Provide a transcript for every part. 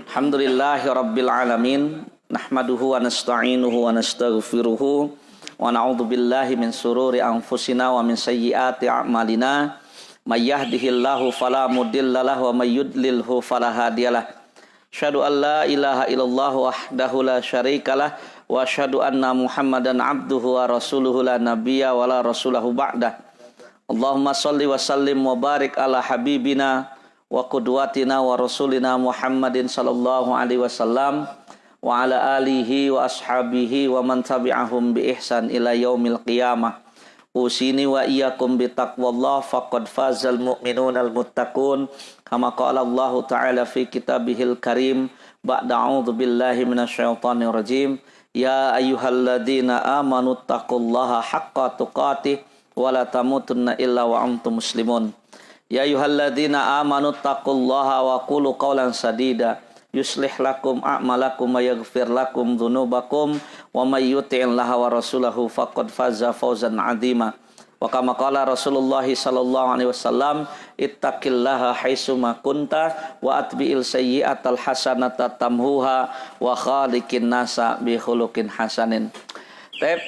Alhamdulillahi Rabbil Alamin. Nahmaduhu wa nasta'inuhu wa nastaghfiruhu. Wa na'udhu billahi min sururi anfusina wa min sayyiati a'malina. May yahdihillahu fala mudhillalah wa may yudlilhu fala hadiyalah. Asyhadu an la ilaha illallah wahdahu la syarikalah. Wa asyhadu anna Muhammadan abduhu wa rasuluhu la nabiyya wa la rasulahu ba'dah. Allahumma salli wa sallim wa barik ala habibina wa qudwatina wa rasulina Muhammadin sallallahu alaihi wasallam wa ala alihi wa ashabihi wa man tabi'ahum bi ihsan ila yaumil qiyamah. Usini wa iyyakum bi taqwallah faqad fazal mu'minunal muttaqun kama qala Allah ta'ala fi kitabihil karim ba'da a'udzu billahi minasyaitonir rajim. Ya ayyuhalladzina amanu taqullaha haqqa tuqatih wa la tamutunna illa wa antum muslimun. Ya ayyuhalladzina amanu taqullaha wa qulu qawlan sadida yuslih lakum a'malakum wa yaghfir lakum dzunubakum wa may yuti'illaha wa rasulahu faqad faza fawzan 'azima. Wa kama qala Rasulullah sallallahu alaihi wasallam ittaqillaha haitsu ma kunta wa atbi'il sayyi'atal hasanata tamhuha wa khaliqin nasa bi khuluqin hasanin. Baik,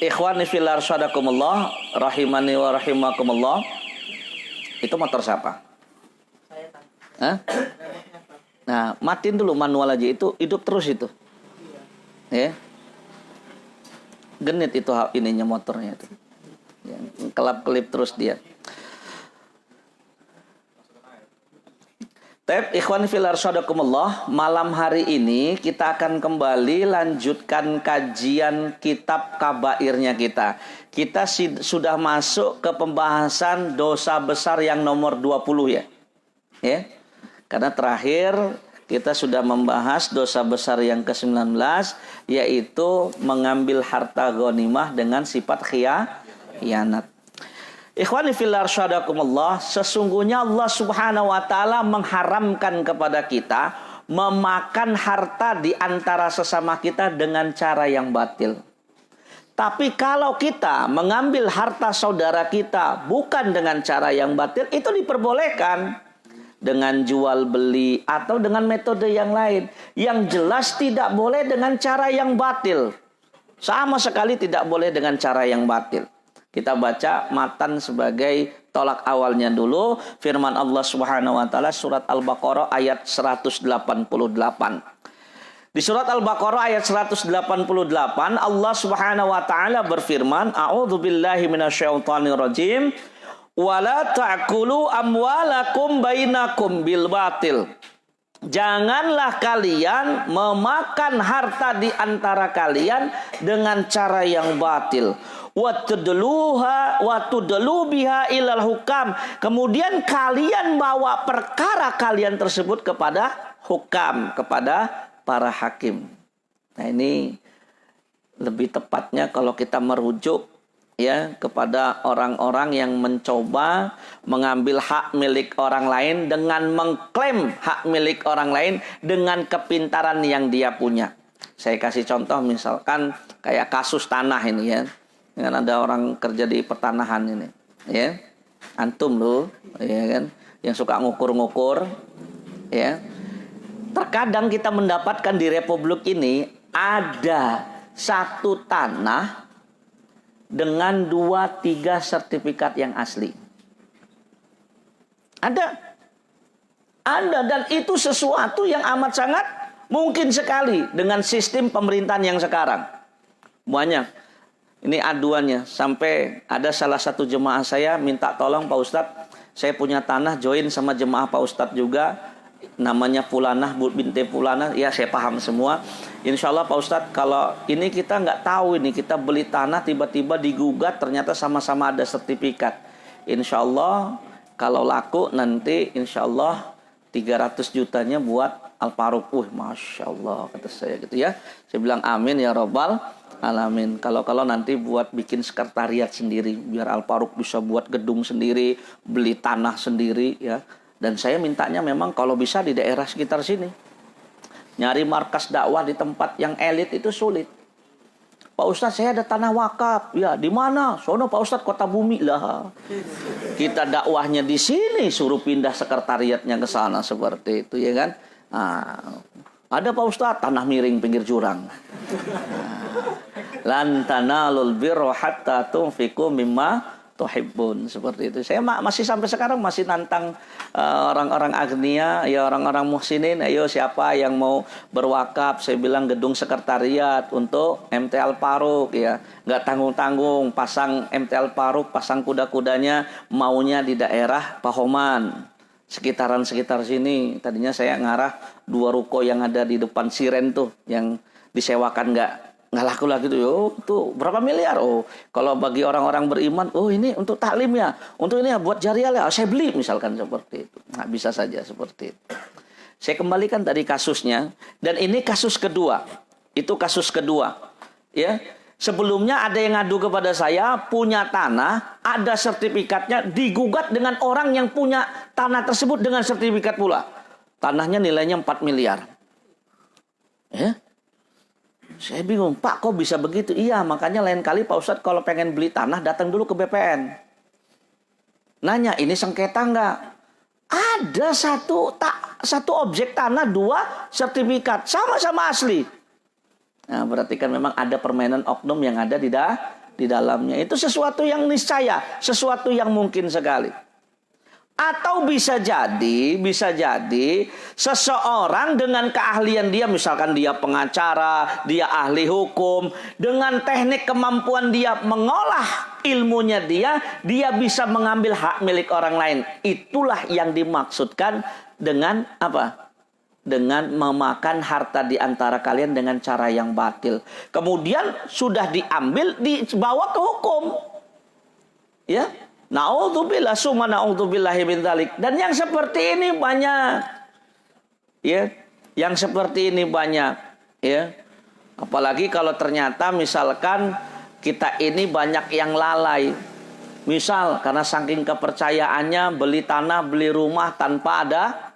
ikhwani fillah rasyadakumullah rahimani wa rahimakumullah. Itu motor siapa? Hah? Nah, matiin dulu manual aja, itu hidup terus itu. Ya. Genit itu ininya motornya itu. Ya, kelap-kelip terus dia. Taib ikhwan fillah rasyadakumullah, malam hari ini kita akan kembali lanjutkan kajian kitab kabairnya kita. Kita sudah masuk ke pembahasan dosa besar yang nomor 20 ya. Ya. Karena terakhir kita sudah membahas dosa besar yang ke-19, yaitu mengambil harta ghanimah dengan sifat khianat. Ikhwani fillah rasyadakumullah, sesungguhnya Allah Subhanahu wa taala mengharamkan kepada kita memakan harta di antara sesama kita dengan cara yang batil. Tapi kalau kita mengambil harta saudara kita bukan dengan cara yang batil, itu diperbolehkan dengan jual beli atau dengan metode yang lain. Yang jelas tidak boleh dengan cara yang batil. Sama sekali tidak boleh dengan cara yang batil. Kita baca matan sebagai tolak awalnya dulu. Firman Allah Subhanahu wa taala surat Al-Baqarah ayat 188. Di surat Al-Baqarah ayat 188 Allah Subhanahu wa taala berfirman, A'udzu billahi minasyaitonir rajim. Wala ta'kulu amwalakum bainakum bil batil. Janganlah kalian memakan harta di antara kalian dengan cara yang batil. Wa tudlu biha ilal hukam. Kemudian kalian bawa perkara kalian tersebut kepada hukam, kepada para hakim. Nah, ini lebih tepatnya kalau kita merujuk ya kepada orang-orang yang mencoba mengambil hak milik orang lain dengan mengklaim hak milik orang lain dengan kepintaran yang dia punya. Saya kasih contoh misalkan kayak kasus tanah ini ya. Dengan ada orang kerja di pertanahan ini ya. Antum loh ya kan yang suka ngukur-ngukur ya. Terkadang kita mendapatkan di Republik ini ada satu tanah dengan 2-3 sertifikat yang asli. Ada dan itu sesuatu yang amat sangat mungkin sekali dengan sistem pemerintahan yang sekarang. Banyak. Ini aduannya sampai ada salah satu jemaah saya minta tolong Pak Ustadz, saya punya tanah join sama jemaah Pak Ustadz juga. Namanya Fulanah binti Fulanah, ya saya paham semua. Insya Allah Pak Ustadz, kalau ini kita nggak tahu ini, kita beli tanah tiba-tiba digugat ternyata sama-sama ada sertifikat. Insya Allah kalau laku nanti insya Allah 300 jutanya buat Al-Faruq. Masya Allah kata saya gitu ya. Saya bilang amin ya Rabbal Alamin. Kalau nanti buat bikin sekretariat sendiri biar Al-Faruq bisa buat gedung sendiri, beli tanah sendiri ya. Dan saya mintanya memang kalau bisa di daerah sekitar sini. Nyari markas dakwah di tempat yang elit itu sulit. Pak Ustadz, saya ada tanah wakaf. Ya, di mana? Sono Pak Ustadz, Kota Bumi lah. Kita dakwahnya di sini, suruh pindah sekretariatnya ke sana seperti itu ya kan. Nah, Ada Pak Ustadz, tanah miring pinggir jurang. Lan tanalul birra hatta tunfiqu mimma tuhibbun, seperti itu. Saya masih sampai sekarang masih nantang orang-orang agnia, ya orang-orang muhsinin, ayo siapa yang mau berwakaf, saya bilang gedung sekretariat untuk MT Al Faruq ya. Nggak tanggung-tanggung, pasang MT Al Faruq, pasang kuda-kudanya maunya di daerah Pahoman. Sekitar sini. Tadinya saya ngarah 2 ruko yang ada di depan Siren tuh, yang disewakan nggak laku lagi tuh. Oh, tuh berapa miliar? Oh, kalau bagi orang-orang beriman, oh ini untuk taklim ya, untuk ini ya buat jariah ya, saya beli misalkan seperti itu. Nah, bisa saja seperti itu. Saya kembalikan tadi kasusnya, dan ini kasus kedua. Itu kasus kedua. Ya, sebelumnya ada yang ngadu kepada saya, punya tanah, ada sertifikatnya, digugat dengan orang yang punya tanah tersebut dengan sertifikat pula. Tanahnya nilainya 4 miliar. Ya. Saya bingung, Pak kok bisa begitu? Iya, makanya lain kali Pak Ustadz kalau pengen beli tanah datang dulu ke BPN. Nanya, ini sengketa nggak? Ada satu objek tanah, 2 sertifikat, sama-sama asli. Nah, berarti kan memang ada permainan oknum yang ada di dalamnya. Itu sesuatu yang niscaya, sesuatu yang mungkin sekali. Atau bisa jadi seseorang dengan keahlian dia, misalkan dia pengacara, dia ahli hukum, dengan teknik kemampuan dia mengolah ilmunya dia bisa mengambil hak milik orang lain. Itulah yang dimaksudkan dengan apa? Dengan memakan harta di antara kalian dengan cara yang batil. Kemudian sudah diambil, dibawa ke hukum. Ya. Na'udzubillah, summa na'udzubillahi min dzalik. Dan yang seperti ini banyak. Ya, yang seperti ini banyak, ya. Apalagi kalau ternyata misalkan kita ini banyak yang lalai. Misal karena saking kepercayaannya beli tanah, beli rumah tanpa ada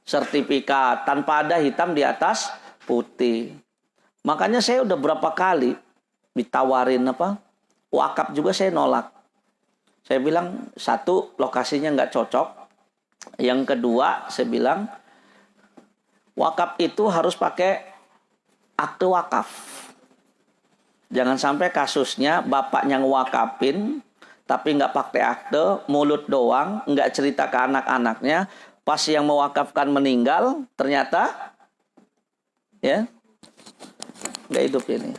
sertifikat, tanpa ada hitam di atas putih. Makanya saya udah berapa kali ditawarin wakaf juga saya nolak. Saya bilang, 1, lokasinya nggak cocok. Yang kedua, saya bilang, wakaf itu harus pakai akte wakaf. Jangan sampai kasusnya bapaknya ngewakafin, tapi nggak pakai akte, mulut doang, nggak cerita ke anak-anaknya. Pas yang mewakafkan meninggal, ternyata, ya, nggak hidup ini.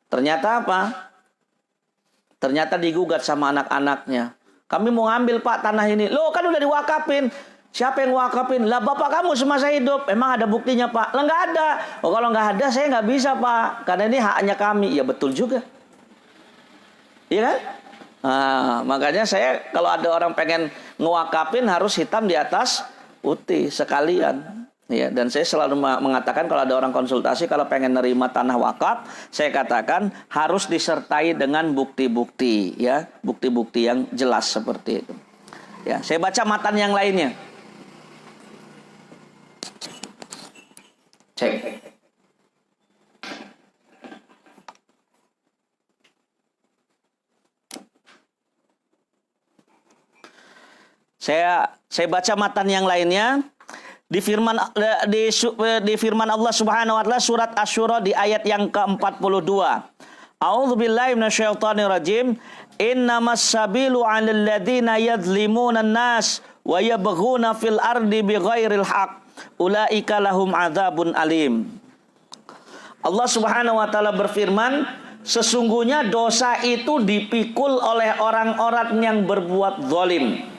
Ternyata apa? Ternyata digugat sama anak-anaknya. Kami mau ngambil Pak tanah ini. Loh kan udah diwakafin. Siapa yang wakafin? Lah bapak kamu semasa hidup. Emang ada buktinya Pak? Lah nggak ada. Oh kalau nggak ada saya nggak bisa Pak. Karena ini haknya kami. Ya betul juga. Iya kan? Nah, makanya saya kalau ada orang pengen ngewakafin harus hitam di atas putih sekalian. Ya, dan saya selalu mengatakan kalau ada orang konsultasi kalau pengen nerima tanah wakaf, saya katakan harus disertai dengan bukti-bukti, ya, bukti-bukti yang jelas seperti itu. Ya, saya baca matan yang lainnya. Cek. Saya baca matan yang lainnya. Di firman Allah Subhanahu wa taala surat Asy-Syura di ayat yang ke-42. A'udzubillahi minasyaitonirrajim. Innamas sabilu 'alal ladzina yadzlimuna an-nas wa yabghuna fil ardi bighairil haqq. Ulaika lahum adzabun alim. Allah Subhanahu wa taala berfirman, sesungguhnya dosa itu dipikul oleh orang-orang yang berbuat zalim.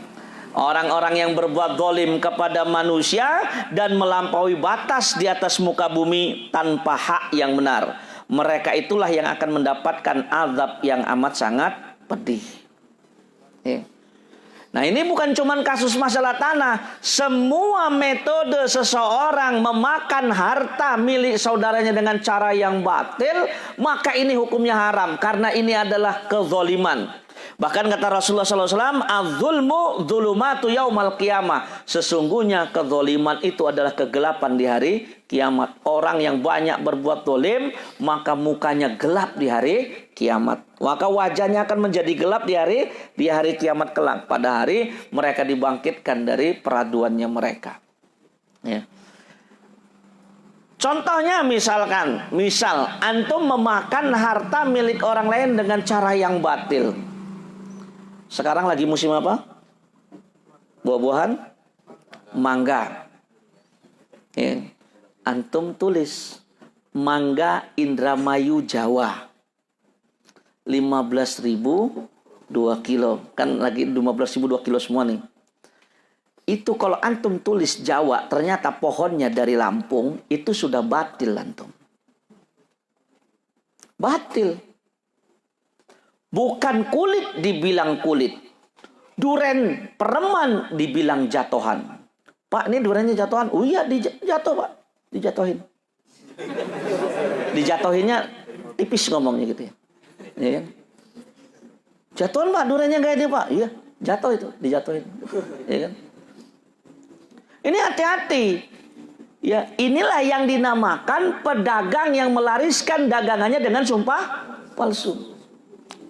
Orang-orang yang berbuat zalim kepada manusia dan melampaui batas di atas muka bumi tanpa hak yang benar. Mereka itulah yang akan mendapatkan azab yang amat sangat pedih. Nah ini bukan cuma kasus masalah tanah. Semua metode seseorang memakan harta milik saudaranya dengan cara yang batil, maka ini hukumnya haram. Karena ini adalah kezaliman. Bahkan kata Rasulullah SAW, az-zulmu dzulumatu yaumal qiyamah. Sesungguhnya kezaliman itu adalah kegelapan di hari kiamat. Orang yang banyak berbuat zalim, maka mukanya gelap di hari kiamat. Maka wajahnya akan menjadi gelap di hari kiamat kelak. Pada hari mereka dibangkitkan dari peraduannya mereka. Ya. Contohnya misal antum memakan harta milik orang lain dengan cara yang batil. Sekarang lagi musim apa? Buah-buahan mangga. Ya. Antum tulis mangga Indramayu Jawa 15.000 2 kilo. Kan lagi 15.000 2 kilo semua nih. Itu kalau antum tulis Jawa, ternyata pohonnya dari Lampung, itu sudah batil antum. Batil. Bukan kulit dibilang kulit. Duren pereman dibilang jatohan. Pak, ini durennya jatohan. Oh iya, jatuh Pak. Dijatohin. Dijatohinnya tipis ngomongnya gitu ya. Iya kan? Jatuhan Pak, durennya gak ini Pak. Iya, jatuh itu, dijatuhin. Iya kan? Ini hati-hati. Ya, inilah yang dinamakan pedagang yang melariskan dagangannya dengan sumpah palsu.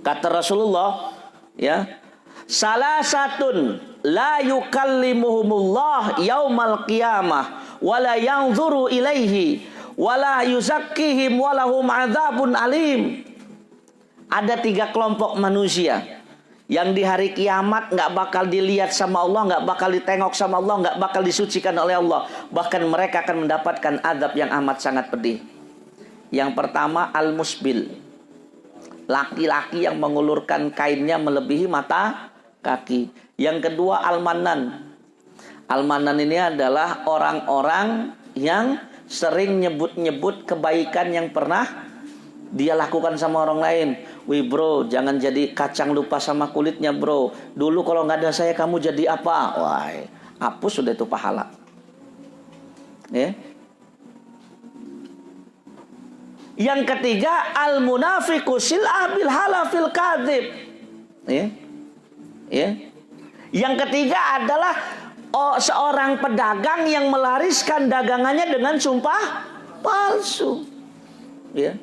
Kata Rasulullah, ya, salah satun la yukallimuhumullah yaumal qiyamah wala yanzuru ilaihi wala yuzakkihim walahum adzabun alim. Ada 3 kelompok manusia yang di hari kiamat nggak bakal dilihat sama Allah, nggak bakal ditengok sama Allah, nggak bakal disucikan oleh Allah. Bahkan mereka akan mendapatkan azab yang amat sangat pedih. Yang pertama al-musbil, laki-laki yang mengulurkan kainnya melebihi mata kaki. Yang kedua al-manan. Al-manan ini adalah orang-orang yang sering nyebut-nyebut kebaikan yang pernah dia lakukan sama orang lain. Wih bro, jangan jadi kacang lupa sama kulitnya bro. Dulu kalau nggak ada saya kamu jadi apa? Wah, hapus sudah itu pahala. Ya. Yang ketiga al-munafiqu sil'ah bil halafil kadzib. Ya. Ya. Yang ketiga adalah seorang pedagang yang melariskan dagangannya dengan sumpah palsu. Ya.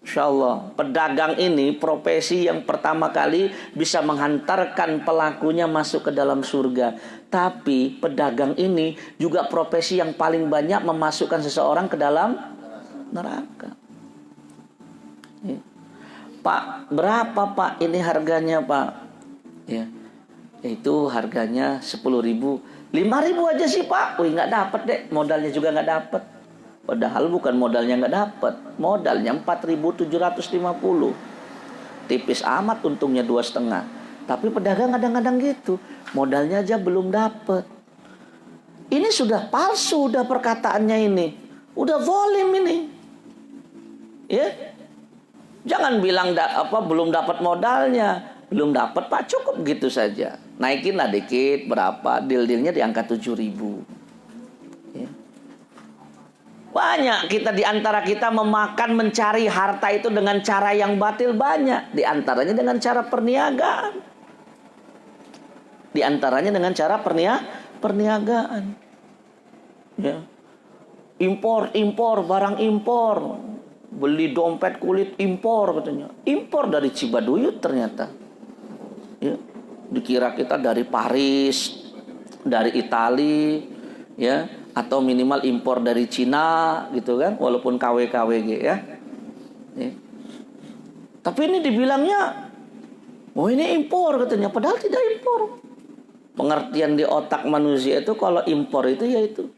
Insyaallah pedagang ini profesi yang pertama kali bisa menghantarkan pelakunya masuk ke dalam surga. Tapi pedagang ini juga profesi yang paling banyak memasukkan seseorang ke dalam neraka. Ya. Pak, berapa Pak ini harganya Pak? Ya, itu harganya 10.000. 5.000 aja sih Pak. Wih nggak dapat deh, modalnya juga nggak dapat. Padahal bukan modalnya nggak dapat, modalnya 4.750. Tipis amat untungnya 2,5. Tapi pedagang kadang-kadang gitu, modalnya aja belum dapat. Ini sudah palsu, udah perkataannya ini, udah zalim ini. Ya, jangan bilang belum dapat modalnya, belum dapat Pak, cukup gitu saja. Naikinlah dikit berapa, deal-dealnya di angka 7.000. Banyak kita di antara kita mencari harta itu dengan cara yang batil, banyak. Di antaranya dengan cara perniagaan. Di antaranya dengan cara perniagaan. Ya. Impor, barang impor. Beli dompet kulit impor katanya. Impor dari Cibaduyut ternyata. Ya. Dikira kita dari Paris, dari Itali, ya. Atau minimal impor dari Cina gitu kan, walaupun KW-KWG ya. Tapi ini dibilangnya oh ini impor katanya, padahal tidak impor. Pengertian di otak manusia itu kalau impor itu yaitu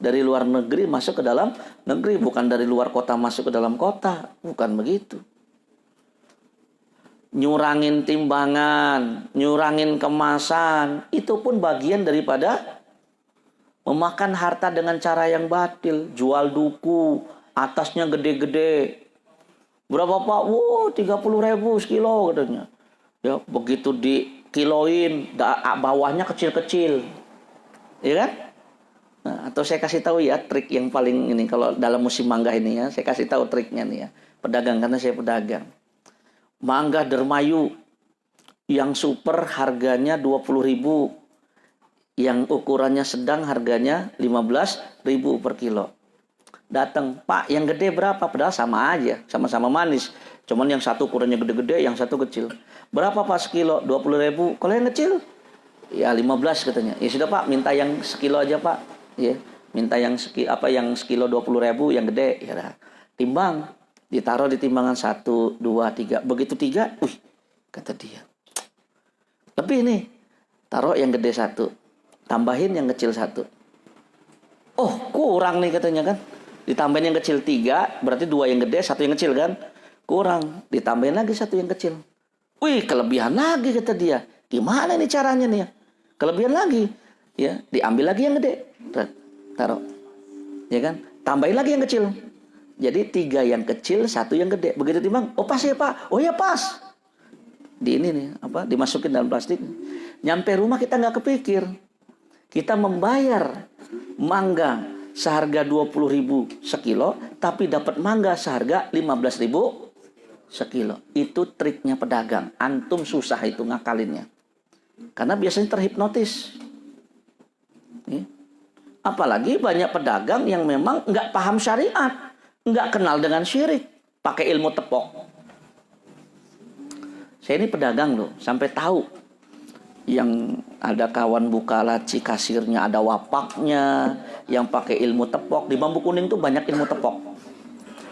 dari luar negeri masuk ke dalam negeri, bukan dari luar kota masuk ke dalam kota, bukan begitu. Nyurangin timbangan, nyurangin kemasan, itu pun bagian daripada memakan harta dengan cara yang batil. Jual duku, atasnya gede-gede. Berapa Pak? Wow, 30.000 sekilo katanya. Ya, begitu dikiloin, bawahnya kecil-kecil. Ya kan? Nah, atau saya kasih tahu ya trik yang paling ini kalau dalam musim mangga ini ya, saya kasih tahu triknya nih ya. Pedagang, karena saya pedagang. Mangga Dermayu yang super harganya 20.000. Yang ukurannya sedang harganya 15.000 per kilo. Datang, Pak, yang gede berapa? Padahal sama aja, sama-sama manis. Cuman yang satu ukurannya gede-gede, yang satu kecil. Berapa Pak sekilo? 20.000. Kalau yang kecil? Ya 15 katanya. Ya sudah Pak, minta yang sekilo aja Pak. Ya, minta yang sekilo 20.000 yang gede, ya dah. Timbang, ditaruh di timbangan 1, 2, 3. Begitu 3, kata dia, lebih nih, taruh yang gede 1, tambahin yang kecil 1. Oh, kurang nih katanya kan. Ditambahin yang kecil 3, berarti 2 yang gede, 1 yang kecil kan. Kurang, ditambahin lagi 1 yang kecil. Kelebihan lagi kata dia. Gimana nih caranya nih ya? Kelebihan lagi. Ya, diambil lagi yang gede. Taruh. Ya kan? Tambahin lagi yang kecil. Jadi 3 yang kecil, 1 yang gede. Begitu timbang, oh pas ya Pak. Oh ya pas. Di ini nih, dimasukin dalam plastik. Nyampe rumah kita nggak kepikir. Kita membayar mangga seharga 20.000 sekilo, tapi dapat mangga seharga 15.000 sekilo. Itu triknya pedagang. Antum susah itu ngakalinnya. Karena biasanya terhipnotis. Apalagi banyak pedagang yang memang nggak paham syariat, nggak kenal dengan syirik, pakai ilmu tepok. Saya ini pedagang loh, sampai tahu yang ada kawan buka laci kasirnya ada wapaknya, yang pakai ilmu tepok. Di Bambu Kuning tuh banyak ilmu tepok.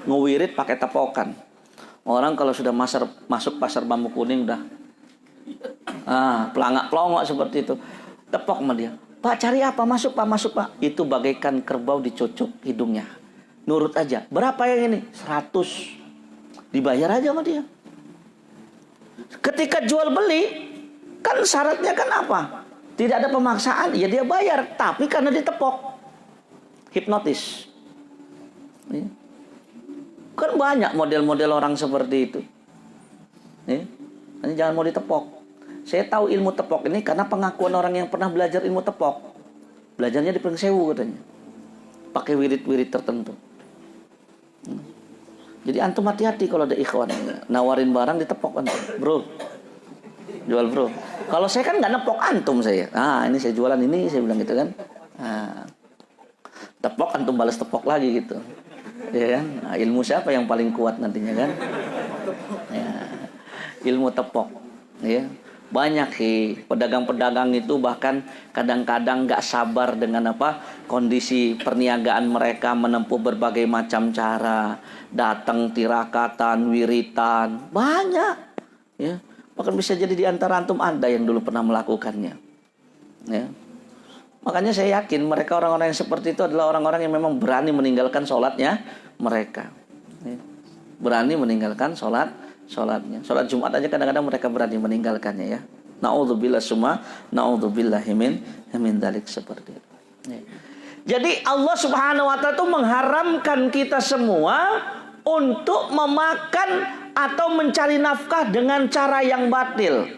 Ngewirit pakai tepokan. Orang kalau sudah masuk pasar Bambu Kuning udah pelangak-pelongok seperti itu. Tepok sama dia. Pak, cari apa? Masuk Pak. Itu bagaikan kerbau dicucuk hidungnya. Nurut aja. Berapa yang ini? 100. Dibayar aja sama dia. Ketika jual beli, kan syaratnya kan apa? Tidak ada pemaksaan, ya dia bayar. Tapi karena ditepok, hipnotis. Kan banyak model-model orang seperti itu. Jangan mau ditepok. Saya tahu ilmu tepok ini karena pengakuan orang yang pernah belajar ilmu tepok. Belajarnya di Pringsewu katanya. Pakai wirid-wirid tertentu. Jadi antum hati-hati kalau ada ikhwan nawarin barang ditepok antum. Bro, jual bro. Kalau saya kan nggak nepok antum saya. Ini saya jualan ini, saya bilang gitu kan. Tepok antum balas tepok lagi gitu. Ya kan? Ilmu siapa yang paling kuat nantinya kan? Ya. Ilmu tepok. Ya. Banyak sih pedagang-pedagang itu bahkan kadang-kadang nggak sabar dengan kondisi perniagaan mereka, menempuh berbagai macam cara, datang tirakatan, wiritan, banyak. Ya. Bahkan bisa jadi di antara antum ada yang dulu pernah melakukannya. Ya. Makanya saya yakin mereka orang-orang yang seperti itu adalah orang-orang yang memang berani meninggalkan sholatnya mereka. Ya. Berani meninggalkan sholatnya. Sholat Jumat aja kadang-kadang mereka berani meninggalkannya ya. Na'udzubillah na'udzubillahi min dzalik seperti itu. Ya. Jadi Allah Subhanahu wa taala itu mengharamkan kita semua untuk memakan atau mencari nafkah dengan cara yang batil.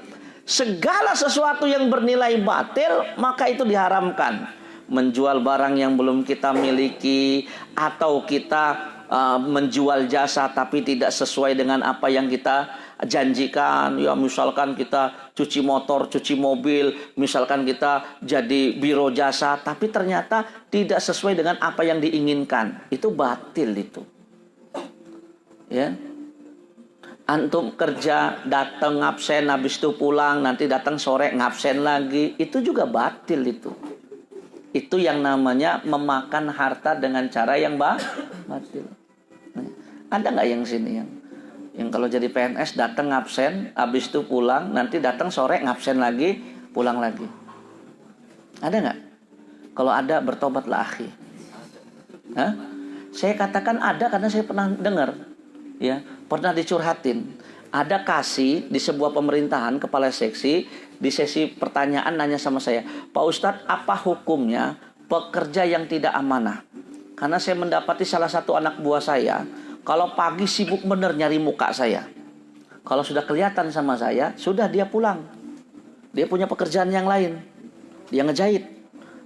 Segala sesuatu yang bernilai batil maka itu diharamkan. Menjual barang yang belum kita miliki, atau kita menjual jasa tapi tidak sesuai dengan apa yang kita janjikan. Ya misalkan kita cuci motor, cuci mobil, misalkan kita jadi biro jasa tapi ternyata tidak sesuai dengan apa yang diinginkan. Itu batil itu. Ya. Antum kerja, datang absen, habis itu pulang, nanti datang sore ngabsen lagi, itu juga batil itu. Itu yang namanya memakan harta dengan cara yang batil. Ada nggak yang sini yang kalau jadi PNS datang ngabsen, habis itu pulang, nanti datang sore ngabsen lagi, pulang lagi? Ada nggak? Kalau ada, bertobatlah akhi. Saya katakan ada karena saya pernah dengar, ya, pernah dicurhatin. Ada kasih di sebuah pemerintahan, kepala seksi, di sesi pertanyaan nanya sama saya, Pak Ustadz, apa hukumnya pekerja yang tidak amanah? Karena saya mendapati salah satu anak buah saya, kalau pagi sibuk bener nyari muka saya. Kalau sudah kelihatan sama saya, sudah dia pulang. Dia punya pekerjaan yang lain. Dia ngejahit,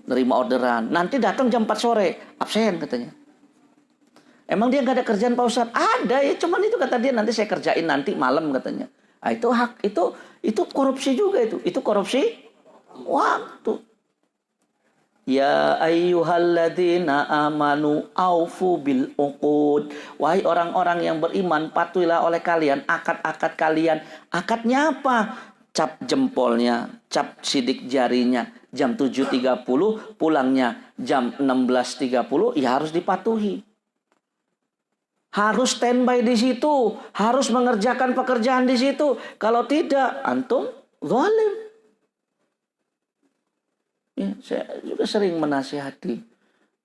nerima orderan. Nanti datang jam 4 sore, absen katanya. Emang dia nggak ada kerjaan Pak Ustadz? Ada ya, cuman itu kata dia nanti saya kerjain nanti malam katanya. Itu hak, itu korupsi juga itu. Itu korupsi waktu. Ya ayyuhalladzina amanu aufu bil uqud. Wahai orang-orang yang beriman, patuhilah oleh kalian akad-akad kalian. Akadnya apa? cap jempolnya, cap sidik jarinya jam 7.30, pulangnya jam 16.30, ya harus dipatuhi. Harus standby di situ, harus mengerjakan pekerjaan di situ. Kalau tidak, antum zalim. Ya, saya juga sering menasihati.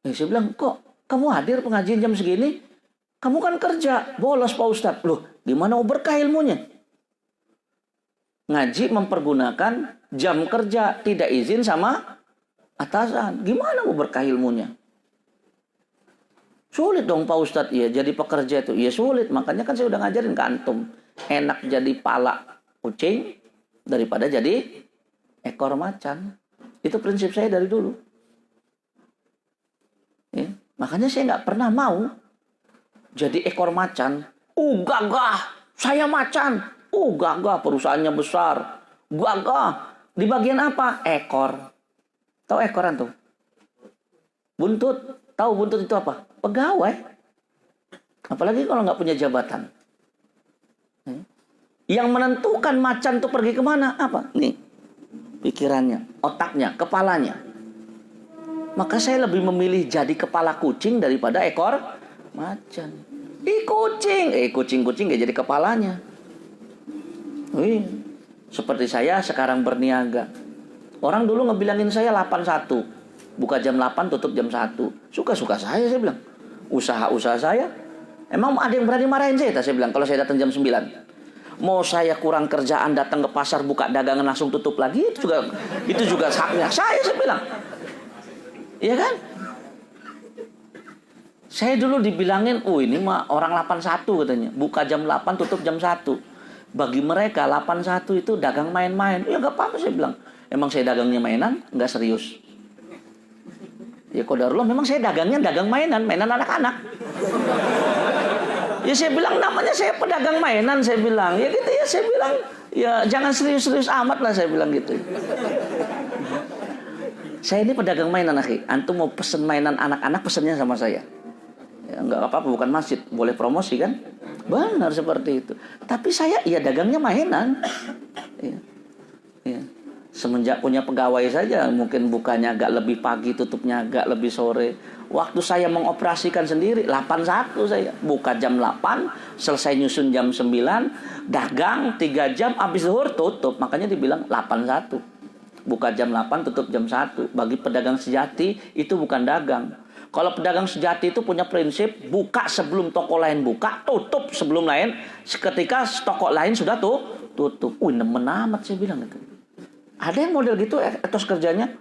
Ya, saya bilang, kok kamu hadir pengajian jam segini? Kamu kan kerja, bolos Pak Ustadz. Loh, gimana mau berkah ilmunya? Ngaji mempergunakan jam kerja, tidak izin sama atasan. Gimana mau berkah ilmunya? Sulit dong Pak Ustadz. Ya, jadi pekerja itu. Ya sulit, makanya kan saya udah ngajarin ke antum. Enak jadi pala kucing daripada jadi ekor macan. Itu prinsip saya dari dulu. Ya, makanya saya nggak pernah mau jadi ekor macan. Gagah, saya macan. Gagah, perusahaannya besar. Gagah. Di bagian apa? Ekor. Tahu ekoran tuh? Buntut. Tahu buntut itu apa? Pegawai. Apalagi kalau nggak punya jabatan. Yang menentukan macan tuh pergi kemana? Apa? Nih. Pikirannya, otaknya, kepalanya. Maka saya lebih memilih jadi kepala kucing daripada ekor macan. Kucing gak jadi kepalanya. Seperti saya sekarang berniaga. Orang dulu ngebilangin saya 81. Buka jam 8, tutup jam 1. Suka-suka saya bilang. Usaha-usaha saya. Emang ada yang berani marahin saya? Saya bilang, kalau saya datang jam 9. Mau saya kurang kerjaan datang ke pasar buka dagangan langsung tutup lagi, itu juga haknya saya bilang. Iya kan? Saya dulu dibilangin, ini mah orang 81 katanya. Buka jam 8, tutup jam 1. Bagi mereka 81 itu dagang main-main. Ya gak apa-apa saya bilang. Emang saya dagangnya mainan, gak serius. Ya qadarullah, memang saya dagangnya dagang mainan anak-anak. Ya saya bilang namanya saya pedagang mainan, saya bilang. Ya gitu ya, saya bilang. Ya jangan serius-serius amat lah, saya bilang gitu. Saya ini pedagang mainan, akhi. Antum mau pesen mainan anak-anak, pesennya sama saya. Ya, enggak apa-apa, bukan masjid. Boleh promosi kan? Benar seperti itu. Tapi saya, ya dagangnya mainan. Ya. Ya. Semenjak punya pegawai saja, mungkin bukanya agak lebih pagi, tutupnya agak lebih sore. Waktu saya mengoperasikan sendiri 81 saya. Buka jam 8, selesai nyusun jam 9, dagang 3 jam, habis zuhur tutup. Makanya dibilang 81. Buka jam 8, tutup jam 1. Bagi pedagang sejati itu bukan dagang. Kalau pedagang sejati itu punya prinsip buka sebelum toko lain buka, tutup sebelum lain. Ketika toko lain sudah tutup. Nemen amat saya bilang itu. Ada yang model gitu etos kerjanya.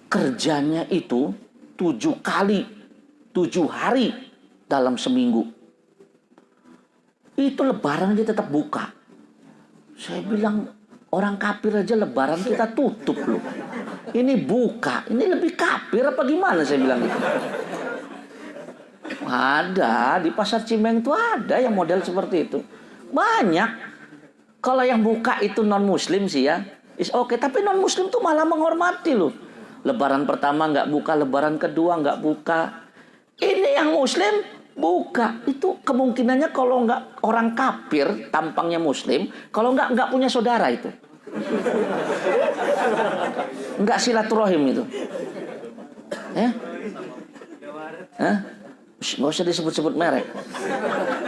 Kerjanya itu 7 kali 7 hari dalam seminggu. Itu lebaran dia tetap buka. Saya bilang orang kafir aja lebaran kita tutup loh. Ini buka, ini lebih kafir apa gimana saya bilang gitu. Ada di pasar Cimeng itu ada yang model seperti itu. Banyak. Kalau yang buka itu non muslim sih ya. Oke, tapi non muslim tuh malah menghormati loh. Lebaran pertama nggak buka, lebaran kedua nggak buka. Ini yang muslim buka. Itu kemungkinannya kalau nggak orang kafir tampangnya muslim, kalau nggak punya saudara itu. Nggak silaturahim itu. Nggak usah disebut-sebut merek.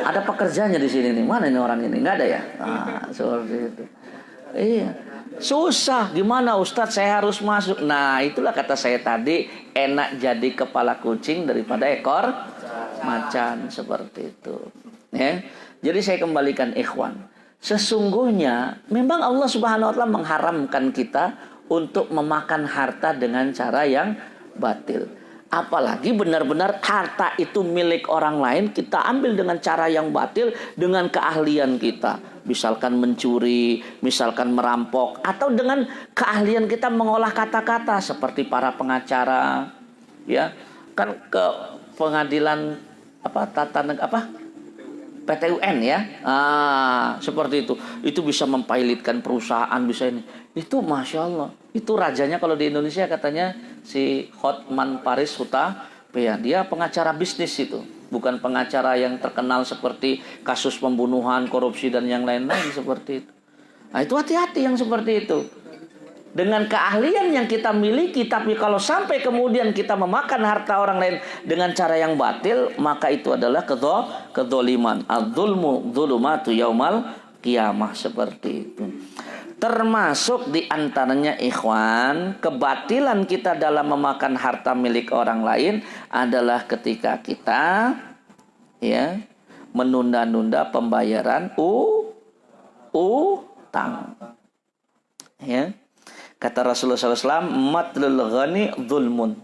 Ada pekerjanya di sini nih. Mana ini orang ini? Nggak ada ya? Seperti itu. Iya. Susah. Gimana Ustadz? Saya harus masuk. Nah, itulah kata saya tadi. Enak jadi kepala kucing daripada ekor macan. Seperti itu. Ya. Jadi saya kembalikan ikhwan. Sesungguhnya memang Allah Subhanahu wa taala mengharamkan kita untuk memakan harta dengan cara yang batil. Apalagi benar-benar harta itu milik orang lain, kita ambil dengan cara yang batil dengan keahlian kita. Misalkan mencuri, misalkan merampok, atau dengan keahlian kita mengolah kata-kata seperti para pengacara, ya kan ke pengadilan PTUN ya, seperti itu. Itu bisa mempailitkan perusahaan, bisa ini. Itu masya Allah. Itu rajanya kalau di Indonesia katanya si Hotman Paris Huta, ya dia pengacara bisnis itu, bukan pengacara yang terkenal seperti kasus pembunuhan, korupsi dan yang lain-lain seperti itu. Nah, itu hati-hati yang seperti itu. Dengan keahlian yang kita miliki, tapi kalau sampai kemudian kita memakan harta orang lain dengan cara yang batil, maka itu adalah kedzaliman. Adzulmu dzulumatu yaumal qiyamah, seperti itu. Termasuk diantaranya ikhwan, kebatilan kita dalam memakan harta milik orang lain adalah ketika kita ya menunda-nunda pembayaran utang. Ya. Kata Rasulullah SAW, matlul ghani dzulmun.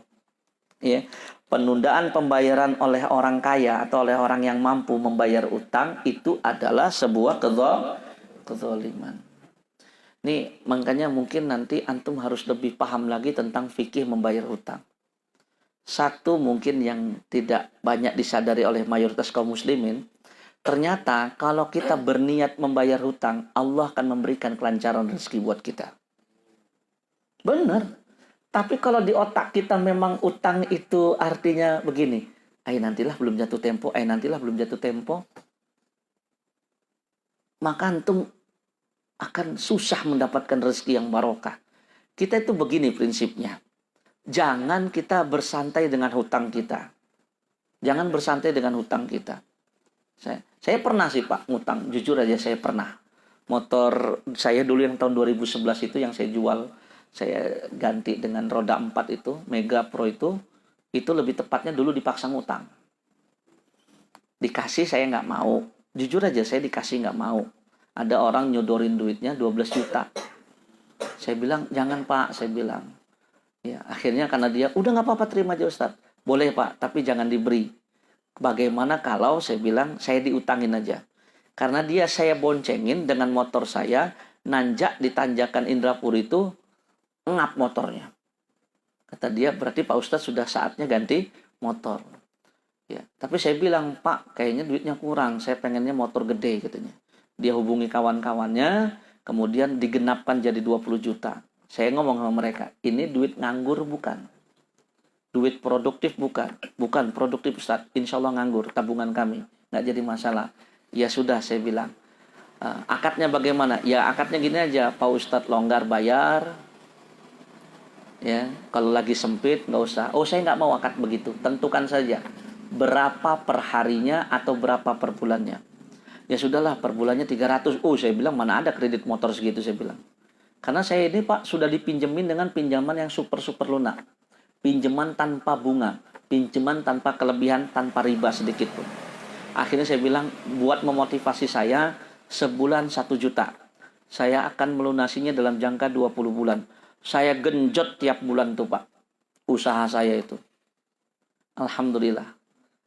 Ya, penundaan pembayaran oleh orang kaya atau oleh orang yang mampu membayar utang itu adalah sebuah kezaliman. Ini makanya mungkin nanti antum harus lebih paham lagi tentang fikih membayar utang. Satu mungkin yang tidak banyak disadari oleh mayoritas kaum muslimin, ternyata kalau kita berniat membayar hutang, Allah akan memberikan kelancaran rezeki buat kita. Benar. Tapi kalau di otak kita memang utang itu artinya begini. Nantilah belum jatuh tempo. Maka antum akan susah mendapatkan rezeki yang barokah. Kita itu begini prinsipnya. Jangan kita bersantai dengan hutang kita. Jangan bersantai dengan hutang kita. Saya pernah sih Pak ngutang. Jujur aja saya pernah. Motor saya dulu yang tahun 2011 itu yang saya jual. Saya ganti dengan roda 4 itu, Mega Pro itu lebih tepatnya dulu dipaksa ngutang. Dikasih saya nggak mau. Jujur aja saya dikasih nggak mau. Ada orang nyodorin duitnya 12 juta. Saya bilang, jangan Pak, saya bilang. Ya, akhirnya karena dia, udah nggak apa-apa terima aja Ustaz. Boleh Pak, tapi jangan diberi. Bagaimana kalau saya bilang, saya diutangin aja. Karena dia saya boncengin dengan motor saya, nanjak di tanjakan Indrapuri itu, ngap motornya. Kata dia, berarti Pak Ustadz sudah saatnya ganti motor. Ya, tapi saya bilang, Pak, kayaknya duitnya kurang. Saya pengennya motor gede, katanya. Dia hubungi kawan-kawannya, kemudian digenapkan jadi 20 juta. Saya ngomong sama mereka, ini duit nganggur bukan? Duit produktif bukan? Bukan produktif Ustadz, insya Allah nganggur, tabungan kami. Nggak jadi masalah. Ya sudah, saya bilang. Akadnya bagaimana? Ya akadnya gini aja, Pak Ustadz longgar bayar. Ya, kalau lagi sempit nggak usah. Oh, saya nggak mau akad begitu. Tentukan saja berapa per harinya atau berapa per bulannya. Ya sudahlah, per bulannya 300. Oh, saya bilang mana ada kredit motor segitu, saya bilang. Karena saya ini Pak sudah dipinjemin dengan pinjaman yang super lunak. Pinjaman tanpa bunga, pinjaman tanpa kelebihan, tanpa riba sedikit pun. Akhirnya saya bilang, buat memotivasi saya, sebulan 1 juta. Saya akan melunasinya dalam jangka 20 bulan. Saya genjot tiap bulan tuh Pak. Usaha saya itu. Alhamdulillah.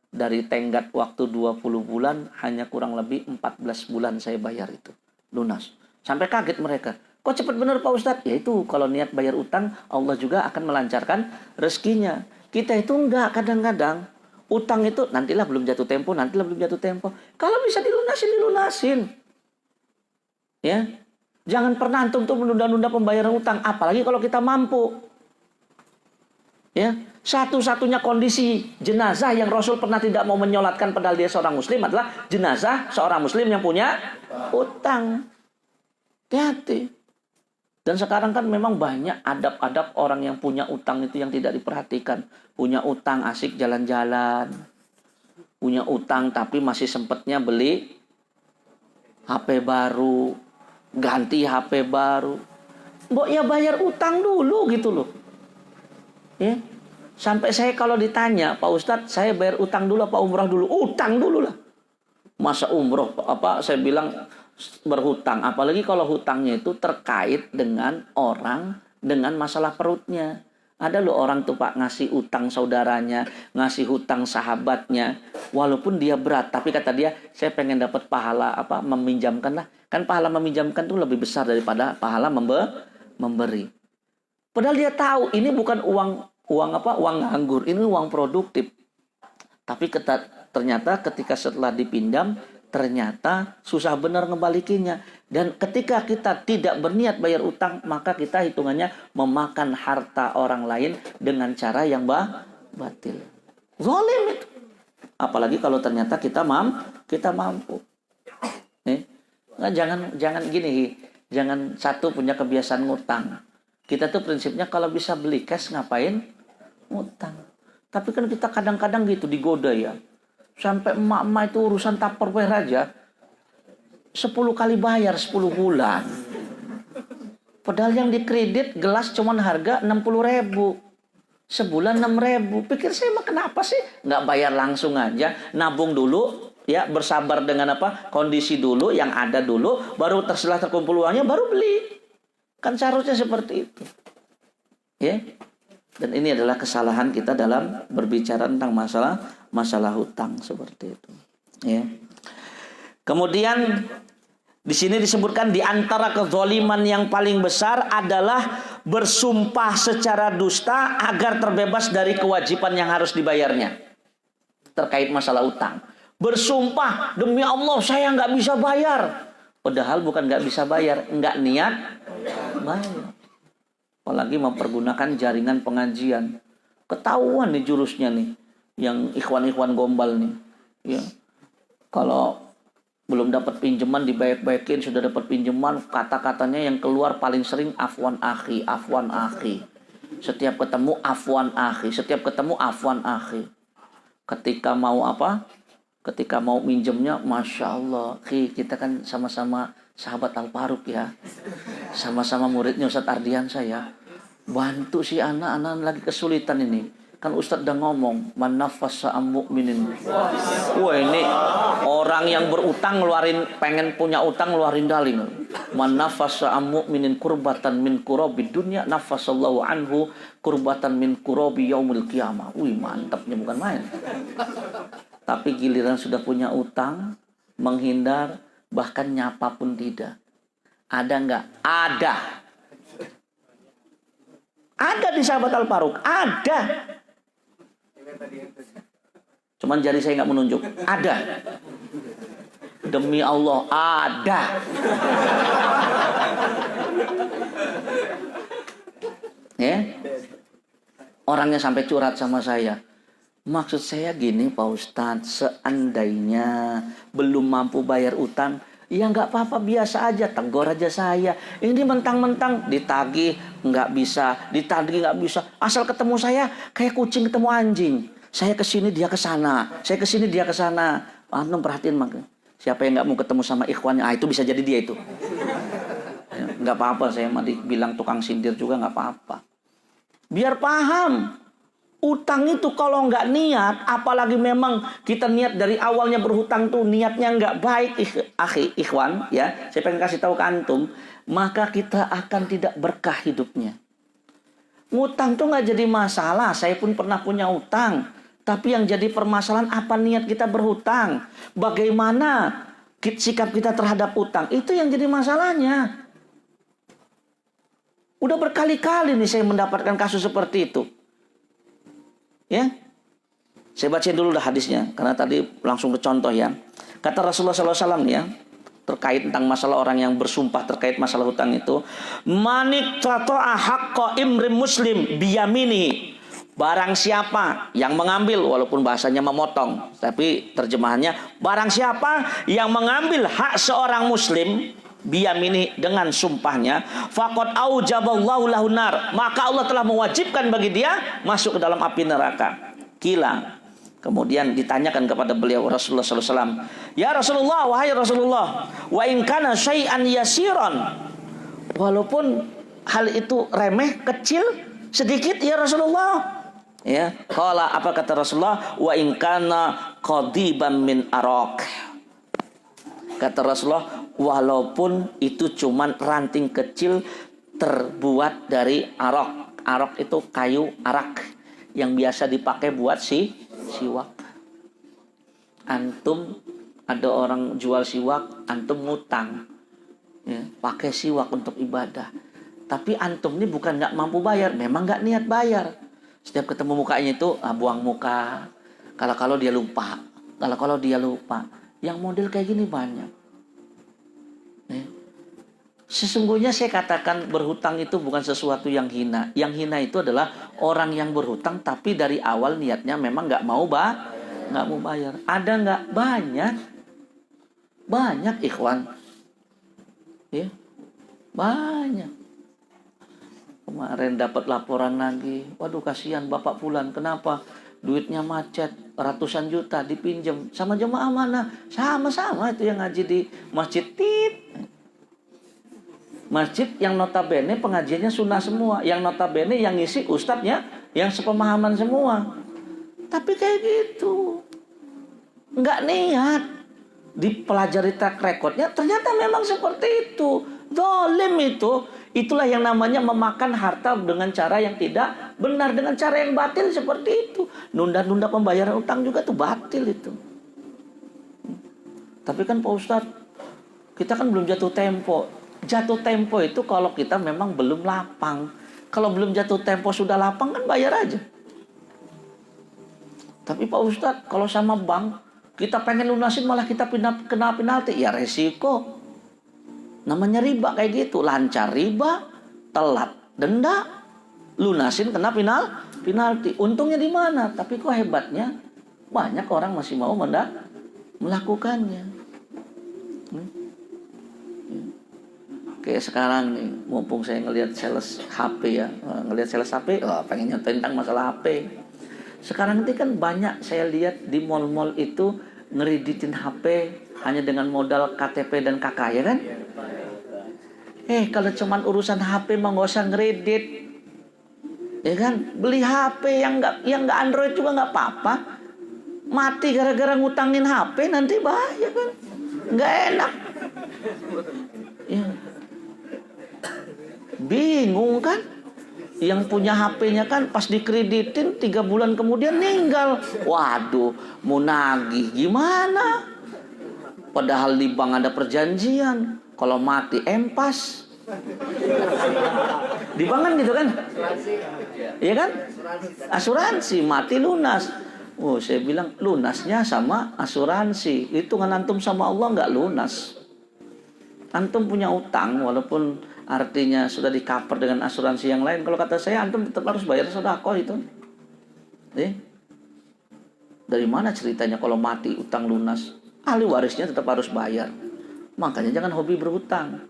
Dari tenggat waktu 20 bulan, hanya kurang lebih 14 bulan saya bayar itu. Lunas. Sampai kaget mereka. Kok cepat benar Pak Ustadz? Ya itu, kalau niat bayar utang, Allah juga akan melancarkan rezekinya. Kita itu enggak, kadang-kadang. Utang itu, nantilah belum jatuh tempo. Kalau bisa dilunasin. Ya. Jangan pernah antum tuh menunda-nunda pembayaran utang, apalagi kalau kita mampu. Ya, satu-satunya kondisi jenazah yang Rasul pernah tidak mau menyolatkan padahal dia seorang muslim adalah jenazah seorang muslim yang punya utang. Hati-hati. Dan sekarang kan memang banyak adab-adab orang yang punya utang itu yang tidak diperhatikan. Punya utang asik jalan-jalan. Punya utang tapi masih sempatnya beli HP baru. Ganti HP baru. Mbok ya bayar utang dulu gitu loh. Ya. Sampai saya kalau ditanya, Pak Ustadz, saya bayar utang dulu apa umrah dulu? Utang dulu lah. Masa umroh apa saya bilang berhutang, apalagi kalau hutangnya itu terkait dengan orang dengan masalah perutnya. Ada loh orang tuh Pak ngasih utang saudaranya, ngasih hutang sahabatnya, walaupun dia berat, tapi kata dia saya pengen dapat pahala apa meminjamkan lah. Kan pahala meminjamkan tuh lebih besar daripada pahala memberi. Padahal dia tahu ini bukan uang nganggur, ini uang produktif. Tapi ternyata ketika setelah dipinjam, ternyata susah benar ngebalikinnya. Dan ketika kita tidak berniat bayar utang, maka kita hitungannya memakan harta orang lain dengan cara yang batil. Zalim itu. Apalagi kalau ternyata kita mampu. Nah, jangan gini. Jangan satu punya kebiasaan ngutang. Kita tuh prinsipnya kalau bisa beli cash ngapain? Ngutang. Tapi kan kita kadang-kadang gitu digoda ya. Sampai emak-emak itu urusan Tupperware aja 10 kali bayar 10 bulan. Padahal yang dikredit gelas cuman harga 60.000. Sebulan 6.000. Pikir saya mah kenapa sih nggak bayar langsung aja, nabung dulu ya, bersabar dengan apa kondisi dulu yang ada dulu, baru setelah terkumpul uangnya baru beli. Kan seharusnya seperti itu. Ya. Dan ini adalah kesalahan kita dalam berbicara tentang masalah hutang seperti itu. Ya. Kemudian di sini disebutkan di antara kezaliman yang paling besar adalah bersumpah secara dusta agar terbebas dari kewajiban yang harus dibayarnya terkait masalah utang. Bersumpah, demi Allah saya nggak bisa bayar. Padahal bukan nggak bisa bayar, nggak niat bayar. Apalagi mempergunakan jaringan pengajian. Ketahuan nih jurusnya nih, yang ikhwan-ikhwan gombal nih. Ya. Kalau belum dapat pinjaman dibaik-baikin, sudah dapat pinjaman, kata-katanya yang keluar paling sering afwan akhi, afwan akhi. Setiap ketemu afwan akhi, setiap ketemu afwan akhi. Ketika mau apa? Ketika mau minjemnya, Masya Allah, kita kan sama-sama sahabat Al-Faruq ya. Sama-sama muridnya Ustadz Ardian saya. Bantu si anak lagi kesulitan ini. Kan Ustadz udah ngomong, man nafasa am mu'minin. Wah ini orang yang berutang ngeluarin, pengen punya utang ngeluarin dalil. Man nafasa am mu'minin kurbatan min kurabi dunya nafasallahu anhu kurbatan min kurabi yaumil qiyamah. Wih mantapnya bukan main. Tapi giliran sudah punya utang, menghindar, bahkan nyapa pun tidak. Ada nggak? Ada. Ada di sahabat Al-Faruq. Ada. Cuman jari saya nggak menunjuk. Ada. Demi Allah, ada. Ya. Orangnya sampai curhat sama saya. Maksud saya gini Pak Ustadz, seandainya belum mampu bayar utang, ya nggak apa-apa, biasa aja, tegur aja saya. Ini mentang-mentang ditagih nggak bisa, ditagih nggak bisa. Asal ketemu saya kayak kucing ketemu anjing. Saya kesini dia kesana, saya kesini dia kesana. Antum perhatiin makanya. Siapa yang nggak mau ketemu sama ikhwannya, itu bisa jadi dia itu. Nggak apa-apa, saya mau dibilang tukang sindir juga nggak apa-apa. Biar paham. Utang itu kalau nggak niat, apalagi memang kita niat dari awalnya berhutang tuh niatnya nggak baik, ikhwan, ya. Saya pengen kasih tahu ke antum, maka kita akan tidak berkah hidupnya. Ngutang tuh nggak jadi masalah. Saya pun pernah punya utang, tapi yang jadi permasalahan apa niat kita berhutang, bagaimana sikap kita terhadap utang, itu yang jadi masalahnya. Udah berkali-kali nih saya mendapatkan kasus seperti itu. Ya, saya bacain dulu dah hadisnya karena tadi langsung ke contoh ya. Kata Rasulullah SAW ya, terkait tentang masalah orang yang bersumpah terkait masalah hutang itu, manik tata'a haqqa imrim muslim biyamini. Barang siapa yang mengambil, walaupun bahasanya memotong, tapi terjemahannya barang siapa yang mengambil hak seorang muslim biyamini dengan sumpahnya, faqad aujaballahu lahun nar, maka Allah telah mewajibkan bagi dia masuk ke dalam api neraka. Kila, kemudian ditanyakan kepada beliau Rasulullah SAW, ya Rasulullah, wahai Rasulullah, wa in kana syai'an yasiran, walaupun hal itu remeh, kecil, sedikit ya Rasulullah. Ya, qala, apa kata Rasulullah, wa in kana qadiban min araq. Kata Rasulullah, walaupun itu cuman ranting kecil terbuat dari arok. Arok itu kayu arak yang biasa dipakai buat siwak. Antum ada orang jual siwak, antum ngutang, ya, pakai siwak untuk ibadah. Tapi antum ini bukan nggak mampu bayar, memang nggak niat bayar. Setiap ketemu mukanya itu buang muka. Kalau dia lupa, kalau dia lupa. Yang model kayak gini banyak. Sesungguhnya saya katakan berhutang itu bukan sesuatu yang hina. Yang hina itu adalah orang yang berhutang tapi dari awal niatnya memang nggak mau bayar. Ada nggak? Banyak ikhwan. Ya. Banyak. Kemarin dapat laporan lagi. Waduh, kasihan Bapak Fulan. Kenapa? Duitnya macet, ratusan juta dipinjam sama jemaah mana? Sama-sama itu yang ngaji di masjid Masjid yang notabene pengajiannya sunnah semua. Yang notabene yang ngisi ustadznya yang sepemahaman semua. Tapi kayak gitu. Nggak niat. Dipelajari track recordnya ternyata memang seperti itu. Zalim itu. Itulah yang namanya memakan harta dengan cara yang tidak benar, dengan cara yang batil seperti itu. Nunda-nunda pembayaran utang juga tuh batil itu. Tapi kan Pak Ustadz, kita kan belum jatuh tempo. Jatuh tempo itu kalau kita memang belum lapang. Kalau belum jatuh tempo sudah lapang kan bayar aja. Tapi Pak Ustadz, kalau sama bank, kita pengen lunasin malah kita kena penalti. Ya resiko. Namanya riba kayak gitu. Lancar riba, telat denda, lunasin kena penalti. Untungnya di mana? Tapi kok hebatnya banyak orang masih mau melakukannya. Kayak sekarang nih, mumpung saya ngelihat sales HP ya, pengen nyatain tentang masalah HP. Sekarang ini kan banyak saya lihat di mall-mall itu ngeriditin HP hanya dengan modal KTP dan KK, ya kan? Kalau cuman urusan HP mah nggak usah ngeredit, ya kan? Beli HP yang nggak Android juga nggak apa-apa. Mati gara-gara ngutangin HP nanti bahaya kan? Nggak enak. Ya. Bingung kan? Yang punya HP-nya kan pas dikreditin 3 bulan kemudian meninggal. Waduh, mau nagih gimana? Padahal di bank ada perjanjian. Kalau mati empas. Di bank kan gitu kan? Iya kan? Asuransi mati lunas. Oh, saya bilang lunasnya sama asuransi. Hitungan antum sama Allah nggak lunas. Antum punya utang walaupun artinya sudah di-cover dengan asuransi yang lain. Kalau kata saya antum tetap harus bayar sedekah itu. Dari mana ceritanya kalau mati utang lunas? Ahli warisnya tetap harus bayar. Makanya jangan hobi berhutang.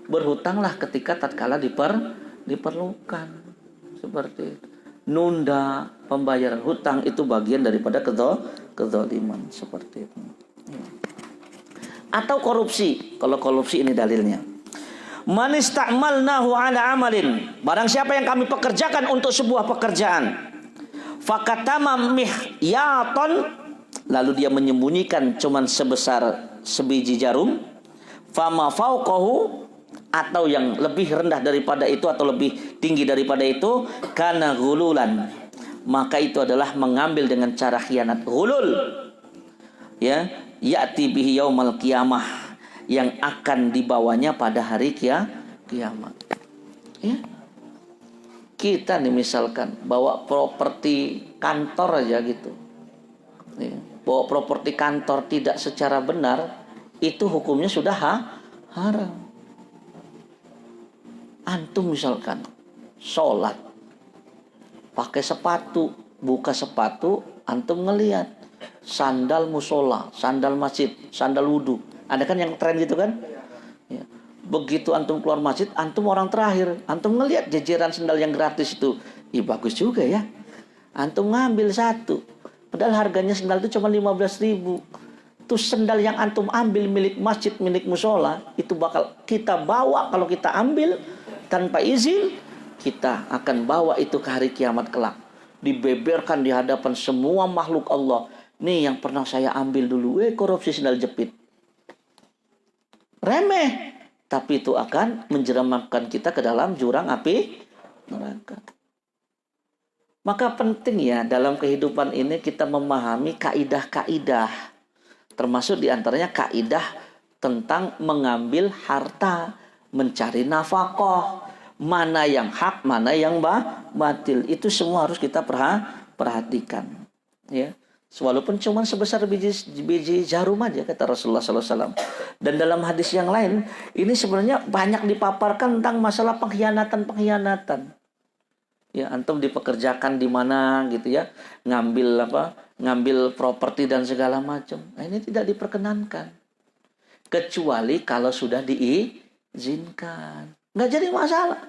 Berhutanglah ketika tatkala diperlukan. Seperti itu. Nunda pembayaran hutang itu bagian daripada kezaliman. Seperti itu. Atau korupsi. Kalau korupsi ini dalilnya. Man ista'malnahu ala amalin. Barang siapa yang kami pekerjakan untuk sebuah pekerjaan. Fakatama mihyaton. Lalu dia menyembunyikan cuman sebesar sebiji jarum, fama fauqahu, atau yang lebih rendah daripada itu atau lebih tinggi daripada itu, kana ghululan, maka itu adalah mengambil dengan cara khianat. Ghulul, ya, ya'ti bihi yaumal qiyamah, yang akan dibawanya pada hari kiamat. Ya. Kita nih misalkan bawa properti kantor aja gitu. Ya. Bawa properti kantor tidak secara benar, itu hukumnya sudah haram. Antum misalkan sholat pakai sepatu, buka sepatu, antum ngelihat sandal musola, sandal masjid, sandal wudu. Ada kan yang tren gitu kan? Ya. Begitu antum keluar masjid, antum orang terakhir, antum ngelihat jejeran sandal yang gratis itu, bagus juga ya. Antum ngambil satu. Padahal harganya sendal itu cuma 15.000. Itu sendal yang antum ambil milik masjid, milik musola, itu bakal kita bawa kalau kita ambil tanpa izin, kita akan bawa itu ke hari kiamat kelak. Dibeberkan di hadapan semua makhluk Allah. Nih yang pernah saya ambil dulu, korupsi sendal jepit. Remeh, tapi itu akan menjeramkan kita ke dalam jurang api neraka. Maka penting ya dalam kehidupan ini kita memahami kaidah-kaidah. Termasuk diantaranya kaidah tentang mengambil harta, mencari nafkah, mana yang hak, mana yang batil. Itu semua harus kita perhatikan. Ya. Walaupun cuma sebesar biji jarum aja kata Rasulullah SAW. Dan dalam hadis yang lain, ini sebenarnya banyak dipaparkan tentang masalah pengkhianatan. Ya, antum dipekerjakan di mana gitu ya, ngambil properti dan segala macam. Nah, ini tidak diperkenankan kecuali kalau sudah izinkan. Nggak jadi masalah.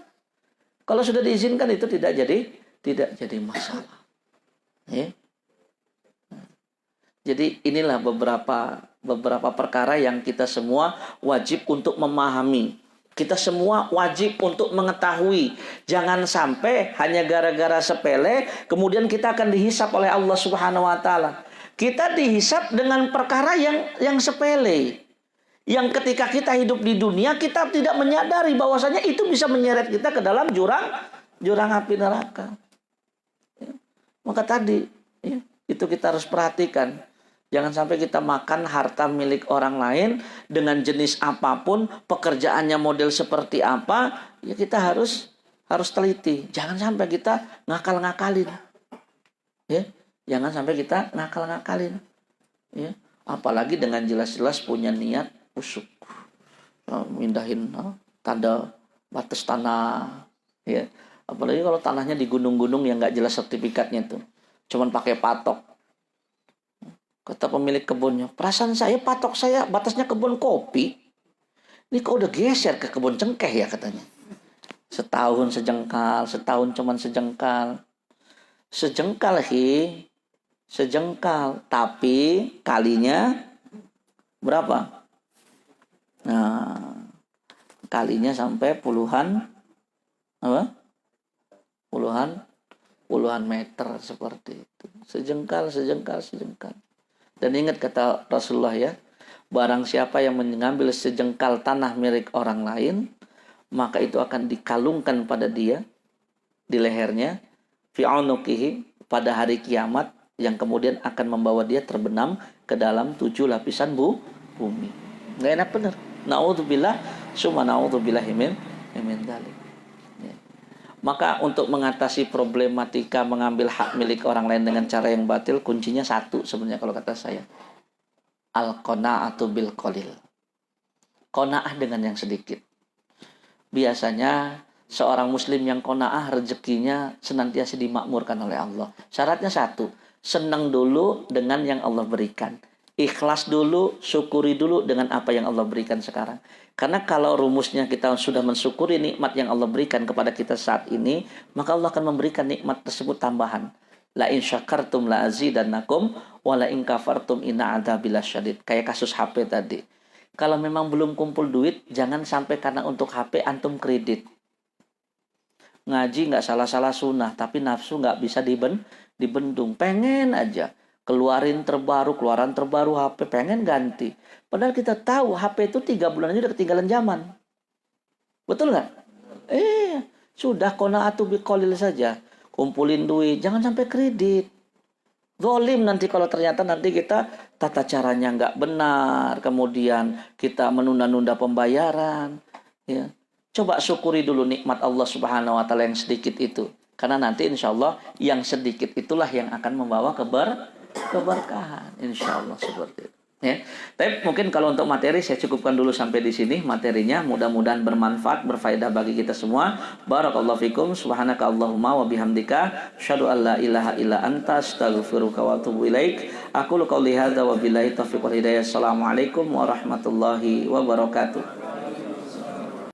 Kalau sudah diizinkan itu tidak jadi masalah. Ya. Jadi inilah beberapa perkara yang kita semua wajib untuk memahami. Kita semua wajib untuk mengetahui. Jangan sampai hanya gara-gara sepele kemudian kita akan dihisap oleh Allah Subhanahu wa taala. Kita dihisap dengan perkara yang sepele. Yang ketika kita hidup di dunia kita tidak menyadari bahwasanya itu bisa menyeret kita ke dalam jurang api neraka. Ya. Maka tadi ya, itu kita harus perhatikan. Jangan sampai kita makan harta milik orang lain dengan jenis apapun, pekerjaannya model seperti apa, ya kita harus teliti. Jangan sampai kita ngakal-ngakalin. Ya, jangan sampai kita ngakal-ngakalin. Ya, apalagi dengan jelas-jelas punya niat busuk. Mindahin tanda batas tanah. Ya, apalagi kalau tanahnya di gunung-gunung yang nggak jelas sertifikatnya tuh. Cuman pakai patok. Kata pemilik kebunnya, perasaan saya patok saya batasnya kebun kopi. Ini kok udah geser ke kebun cengkeh ya katanya. Setahun sejengkal, setahun cuman sejengkal. Sejengkal sejengkal. Tapi kalinya berapa? Nah, kalinya sampai puluhan meter seperti itu. Sejengkal. Dan ingat kata Rasulullah ya, barang siapa yang mengambil sejengkal tanah milik orang lain, maka itu akan dikalungkan pada dia di lehernya fi unuqihi pada hari kiamat, yang kemudian akan membawa dia terbenam ke dalam 7 lapisan bumi. Nggak enak bener. Naudzubillah, summa naudzubillahi min dzalik. Maka untuk mengatasi problematika mengambil hak milik orang lain dengan cara yang batil, kuncinya satu sebenarnya kalau kata saya. Al-qana'atu bil qalil. Qanaah dengan yang sedikit. Biasanya seorang muslim yang qanaah rezekinya senantiasa dimakmurkan oleh Allah. Syaratnya satu, senang dulu dengan yang Allah berikan. Ikhlas dulu, syukuri dulu dengan apa yang Allah berikan sekarang. Karena kalau rumusnya kita sudah mensyukuri nikmat yang Allah berikan kepada kita saat ini, maka Allah akan memberikan nikmat tersebut tambahan. La in syakartum la azidannakum wa la in kafartum inna adzabi lasyadid. Kayak kasus HP tadi. Kalau memang belum kumpul duit, jangan sampai karena untuk HP antum kredit. Ngaji nggak salah-salah sunnah, tapi nafsu nggak bisa dibendung. Pengen aja keluaran terbaru HP, pengen ganti. Padahal kita tahu HP itu 3 bulan aja udah ketinggalan zaman. Betul nggak? Sudah qanaatu biqalil saja. Kumpulin duit, jangan sampai kredit. Zalim nanti kalau ternyata nanti kita tata caranya nggak benar, kemudian kita menunda-nunda pembayaran. Ya. Coba syukuri dulu nikmat Allah Subhanahu wa taala yang sedikit itu. Karena nanti insya Allah yang sedikit itulah yang akan membawa keberkahan. Insya Allah seperti itu. Ya. Tapi mungkin kalau untuk materi saya cukupkan dulu sampai di sini materinya. Mudah-mudahan bermanfaat, berfaedah bagi kita semua. Barakallahu fikum. Subhanaka Allahumma wa bihamdika asyhadu an la ilaha illa anta astaghfiruka wa atubu ilaik. Aqulu qouli hadza wa billahi taufiq wal hidayah. Assalamualaikum warahmatullahi wabarakatuh.